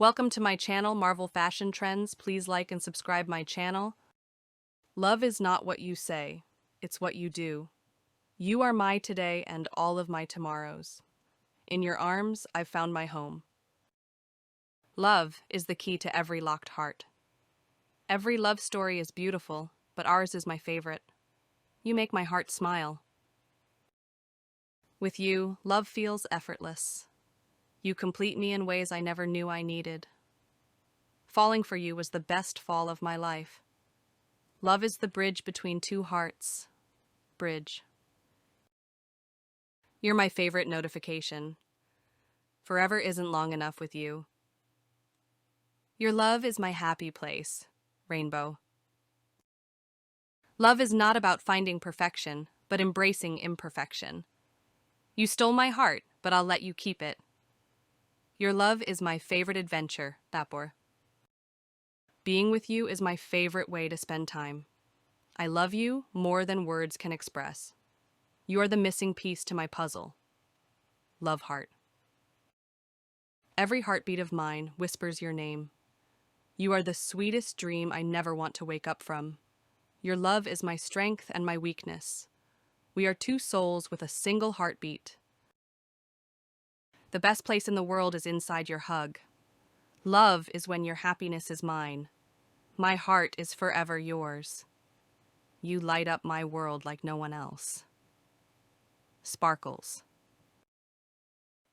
Welcome to my channel, Marvel Fashion Trends. Please like and subscribe my channel. Love is not what you say, it's what you do. You are my today and all of my tomorrows. In your arms, I've found my home. Love is the key to every locked heart. Every love story is beautiful, but ours is my favorite. You make my heart smile. With you, love feels effortless. You complete me in ways I never knew I needed. Falling for you was the best fall of my life. Love is the bridge between two hearts. Bridge. You're my favorite notification. Forever isn't long enough with you. Your love is my happy place. Rainbow. Love is not about finding perfection, but embracing imperfection. You stole my heart, but I'll let you keep it. Your love is my favorite adventure, Thapor. Being with you is my favorite way to spend time. I love you more than words can express. You are the missing piece to my puzzle. Love heart. Every heartbeat of mine whispers your name. You are the sweetest dream I never want to wake up from. Your love is my strength and my weakness. We are two souls with a single heartbeat. The best place in the world is inside your hug. Love is when your happiness is mine. My heart is forever yours. You light up my world like no one else. Sparkles.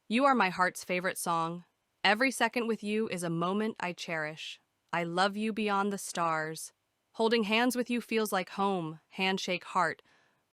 You are my heart's favorite song. Every second with you is a moment I cherish. I love you beyond the stars. Holding hands with you feels like home, handshake heart.